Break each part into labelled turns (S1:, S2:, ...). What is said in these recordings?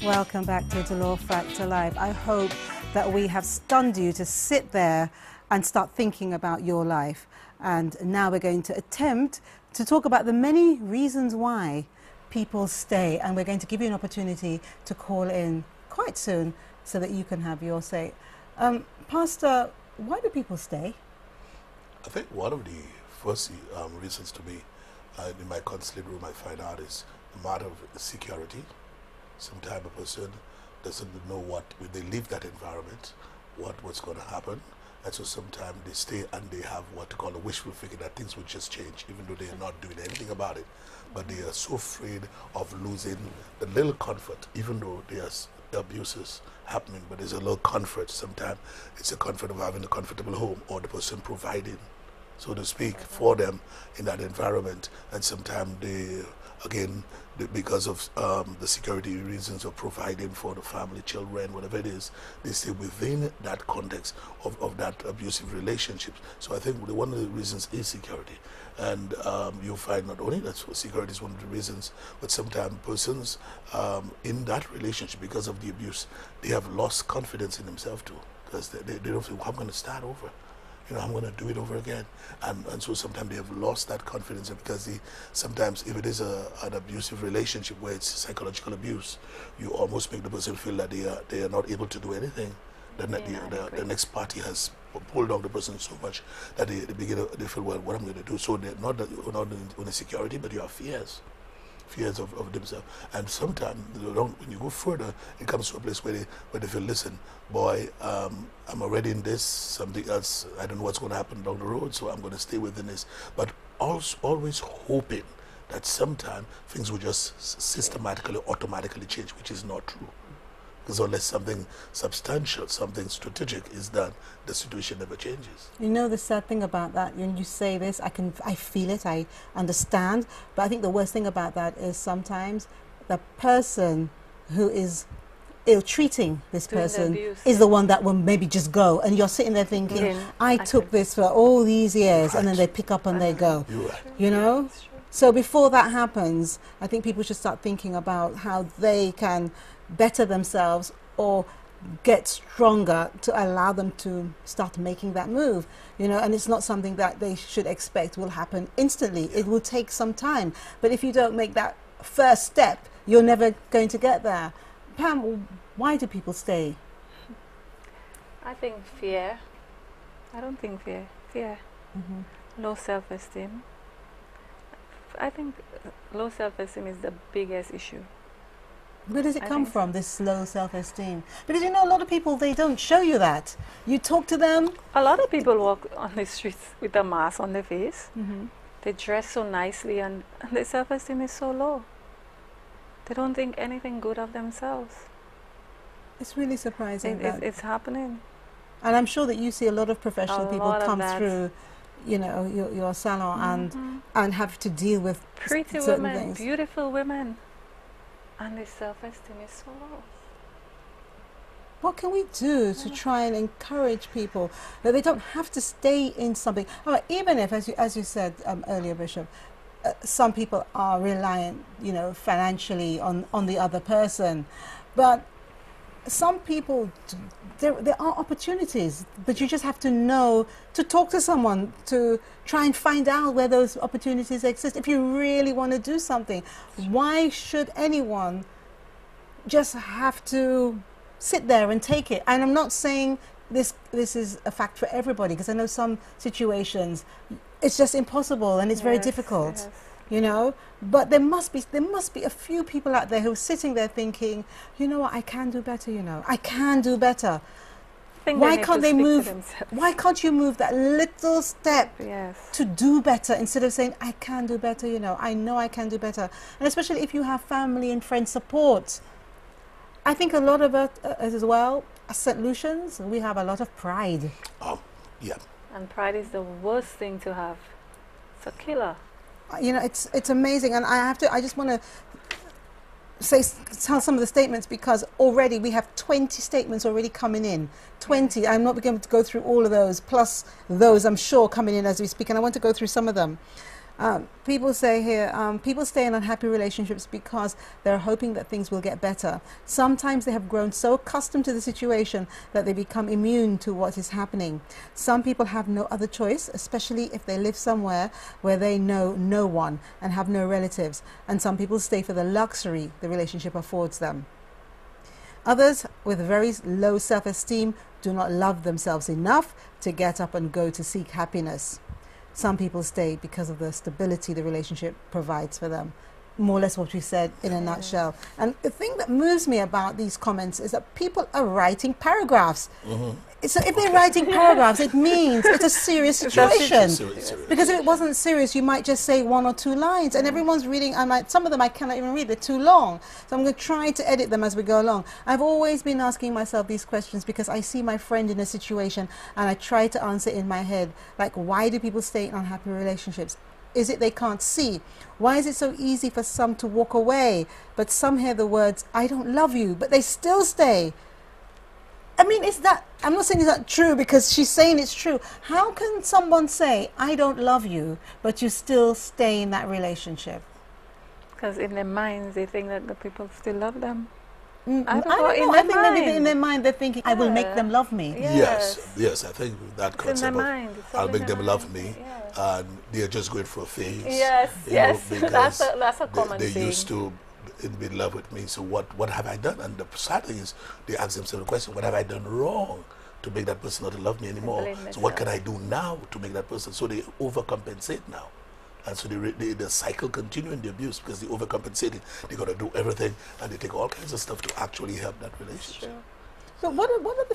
S1: Welcome back to Dolor Factor Live. I hope that we have stunned you to sit there and start thinking about your life. And now we're going to attempt to talk about the many reasons why people stay. And we're going to give you an opportunity to call in quite soon so that you can have your say. Pastor, why do people stay?
S2: I think one of the first reasons to me in my counseling room I find out is the matter of security. Sometimes a person doesn't know what, when they leave that environment, what's going to happen. And so sometimes they stay and they have what they call a wishful thinking that things will just change, even though they are not doing anything about it. But they are so afraid of losing the little comfort, even though there's abuses happening, but there's a little comfort. Sometimes it's a comfort of having a comfortable home or the person providing, so to speak, for them in that environment. And sometimes they, again, because of the security reasons of providing for the family, children, whatever it is, they stay within that context of that abusive relationship. So I think one of the reasons is security. And you'll find not only that security is one of the reasons, but sometimes persons in that relationship, because of the abuse, they have lost confidence in themselves too, because they don't feel, I'm going to start over. You know, I'm going to do it over again. And so sometimes they have lost that confidence, because sometimes if it is an abusive relationship where it's psychological abuse, you almost make the person feel that they are not able to do anything. The next party has pulled down the person so much that they feel, well, what I'm going to do. So they're not only security, but you have fears of themselves. And sometimes when you go further, it comes to a place where they feel, listen, boy, I'm already in this, something else, I don't know what's going to happen down the road, so I'm going to stay within this. But also always hoping that sometime things will just systematically, automatically change, which is not true. Because unless something substantial, something strategic is done, the situation never changes.
S1: You know the sad thing about that, when you say this, I feel it, I understand, but I think the worst thing about that is sometimes the person who is ill-treating this person is the one that will maybe just go, and you're sitting there thinking, I took this for all these years, and then they pick up and they go. You know? So before that happens, I think people should start thinking about how they can better themselves or get stronger to allow them to start making that move, you know. And it's not something that they should expect will happen instantly. It will take some time, but if you don't make that first step, you're never going to get there. Pam, why do people stay?
S3: I think fear. I don't think fear. Low self-esteem. I think low self-esteem is the biggest issue.
S1: Where does it come from, this low self-esteem? Because you know, a lot of people, they don't show you that. You talk to them.
S3: A lot of people walk on the streets with a mask on their face. They dress so nicely, and their self-esteem is so low. They don't think anything good of themselves.
S1: It's really surprising.
S3: It's happening.
S1: And I'm sure that you see a lot of professional people come through, you know, your salon and have to deal with
S3: pretty
S1: certain
S3: women,
S1: things.
S3: beautiful women. And the self-esteem is so low.
S1: What can we do to try and encourage people that they don't have to stay in something? Even if, as you said earlier, Bishop, some people are reliant, you know, financially on the other person, but some people, there are opportunities, but you just have to know to talk to someone to try and find out where those opportunities exist. If you really want to do something, why should anyone just have to sit there and take it? And I'm not saying this is a fact for everybody, because I know some situations it's just impossible and it's very difficult. You know, but there must be a few people out there who are sitting there thinking, you know what, I can do better, you know, I can do better. Why can't they move? Why can't you move that little step to do better, instead of saying, I can do better, you know I can do better? And especially if you have family and friend support. I think a lot of it as well, as St. Lucians, we have a lot of pride.
S3: And pride is the worst thing to have. It's a killer.
S1: You know, it's amazing, and I just want to tell some of the statements, because already we have 20 statements already coming in. 20. I'm not going to go through all of those, plus those I'm sure coming in as we speak, and I want to go through some of them. People say here, people stay in unhappy relationships because they're hoping that things will get better. Sometimes they have grown so accustomed to the situation that they become immune to what is happening. Some people have no other choice, especially if they live somewhere where they know no one and have no relatives. And some people stay for the luxury the relationship affords them. Others with very low self-esteem do not love themselves enough to get up and go to seek happiness. Some people stay because of the stability the relationship provides for them. More or less what we said in a nutshell. And the thing that moves me about these comments is that people are writing paragraphs. So if they're writing paragraphs, it means it's a serious situation. Because if it wasn't serious, you might just say 1 or 2 lines, and everyone's reading. Some of them I cannot even read; they're too long. So I'm going to try to edit them as we go along. I've always been asking myself these questions because I see my friend in a situation, and I try to answer in my head, like, why do people stay in unhappy relationships? Is it they can't see? Why is it so easy for some to walk away, but some hear the words, I don't love you, but they still stay? I mean, I'm not saying it's not true because she's saying it's true. How can someone say, I don't love you, but you still stay in that relationship?
S3: Because in their minds, they think that the people still love them.
S1: I don't know. I think that in their mind they're thinking, I will make them love me.
S2: Yes, I think that concept of I'll make them love me, and they're just going for a phase.
S3: Yes, that's a common thing.
S2: They used to be in love with me, so what have I done? And the sad thing is, they ask themselves the question, what have I done wrong to make that person not love me anymore? So what can I do now to make that person? So they overcompensate now. And so the cycle continues in the abuse because they overcompensating. They got to do everything, and they take all kinds of stuff to actually help that relationship.
S1: Sure. So what are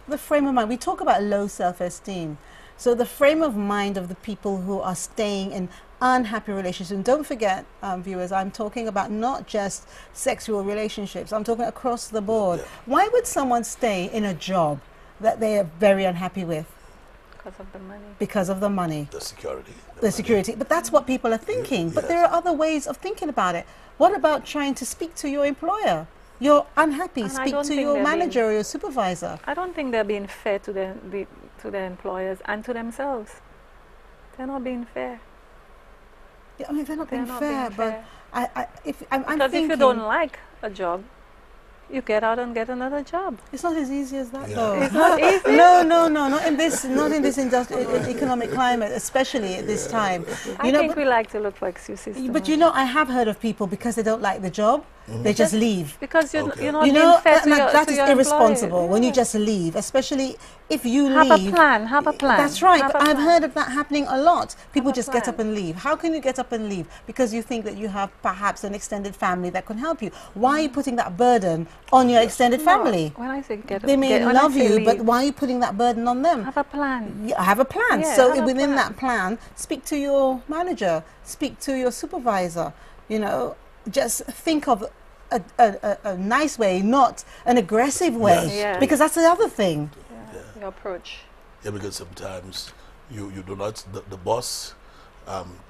S1: the frame of mind? We talk about low self-esteem. So the frame of mind of the people who are staying in unhappy relationships. And don't forget, viewers, I'm talking about not just sexual relationships. I'm talking across the board. Why would someone stay in a job that they are very unhappy with?
S3: Because of the money. Because
S1: of the money.
S2: The security.
S1: The security. But that's what people are thinking. But there are other ways of thinking about it. What about trying to speak to your employer? You're unhappy. And speak to your manager or your supervisor. I
S3: don't think they're being fair to their employers and to themselves. They're not being fair.
S1: Yeah, I mean, they're not being fair, but I'm
S3: because if you don't like a job, you get out and get another job.
S1: It's not as easy as that, though.
S3: It's not easy.
S1: No, not in this economic climate, especially at this time.
S3: I think we like to look for excuses.
S1: But you know, I have heard of people because they don't like the job, they just leave.
S3: Because you're not being fair to your
S1: that is irresponsible when you just leave, especially if you leave.
S3: Have a plan.
S1: That's right. I've heard of that happening a lot. People just get up and leave. How can you get up and leave? Because you think that you have perhaps an extended family that can help you. Why are you putting that burden on your extended family?
S3: When I say
S1: they may love you, but why are you putting that burden on them?
S3: Have a plan.
S1: Have a plan.
S3: Yeah,
S1: so within that plan, speak to your manager, speak to your supervisor. You know, just think of a nice way, not an aggressive way, because that's the other thing.
S3: Your approach.
S2: Yeah, because sometimes you do not, the boss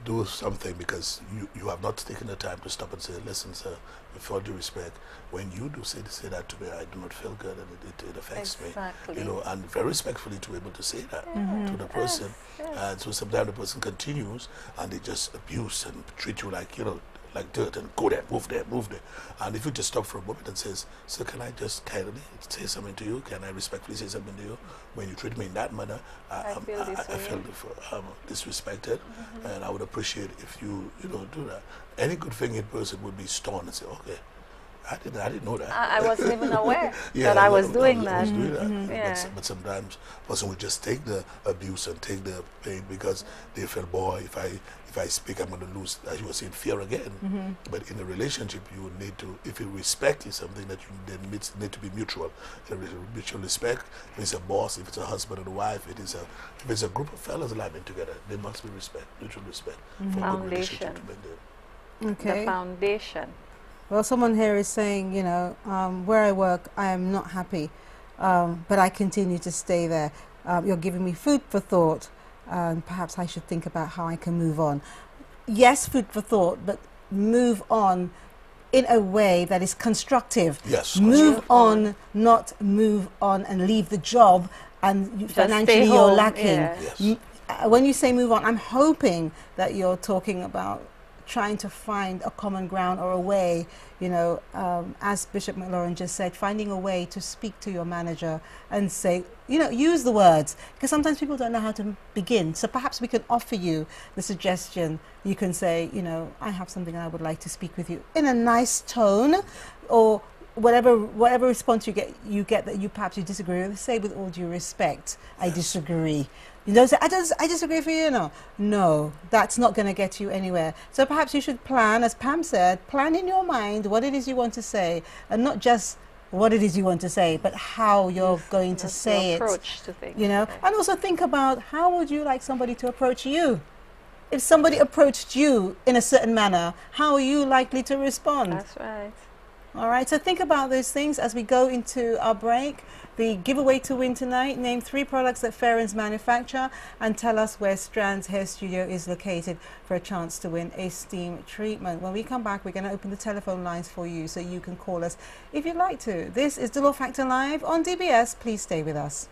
S2: do something because you have not taken the time to stop and say, listen, sir, with all due respect, when you do say that to me, I do not feel good, and it affects me. You know, and very respectfully to be able to say that to the person. And so sometimes the person continues and they just abuse and treat you like, you know, like dirt, and go there, move there, move there. And if you just stop for a moment and says, so can I just kindly say something to you? Can I respectfully say something to you? When you treat me in that manner, I feel disrespected, and I would appreciate if you do that. Any good thing in person would be stoned and say, okay, I didn't know that.
S3: I wasn't even aware that I was doing that.
S2: But sometimes a person would just take the abuse and take the pain because they feel, boy, if I speak, I'm going to lose, as you were saying, fear again. But in a relationship, you need to, if you respect is something that you then need to be mutual. Mutual respect. If it's a boss, if it's a husband and a wife, if it's a group of fellas living together, there must be respect, mutual respect for a good relationship to maintain.
S3: Okay. The foundation.
S1: Well, someone here is saying, you know, where I work, I am not happy, but I continue to stay there. You're giving me food for thought, and perhaps I should think about how I can move on. Yes, food for thought, but move on in a way that is constructive.
S2: Yes.
S1: Move on, not move on and leave the job and financially you're lacking. when you say move on, I'm hoping that you're talking about trying to find a common ground or a way, you know, as Bishop McLaurin just said, finding a way to speak to your manager and say, you know, use the words, because sometimes people don't know how to begin. So perhaps we can offer you the suggestion. You can say, you know, I have something I would like to speak with you in a nice tone, or whatever response you get that you perhaps you disagree with, say with all due respect, I disagree. You don't say, I disagree for you, no, that's not going to get you anywhere. So perhaps you should plan, as Pam said, plan in your mind what it is you want to say, and not just what it is you want to say, but how you're going to say it.
S3: Approach to things.
S1: You know, and also think about how would you like somebody to approach you? If somebody approached you in a certain manner, how are you likely to respond?
S3: That's right.
S1: All right, so think about those things as we go into our break. The giveaway to win tonight, name 3 products that Farron's manufacture and tell us where Strand's Hair Studio is located for a chance to win a steam treatment. When we come back, we're going to open the telephone lines for you so you can call us if you'd like to. This is Dolor Factor Live on DBS. Please stay with us.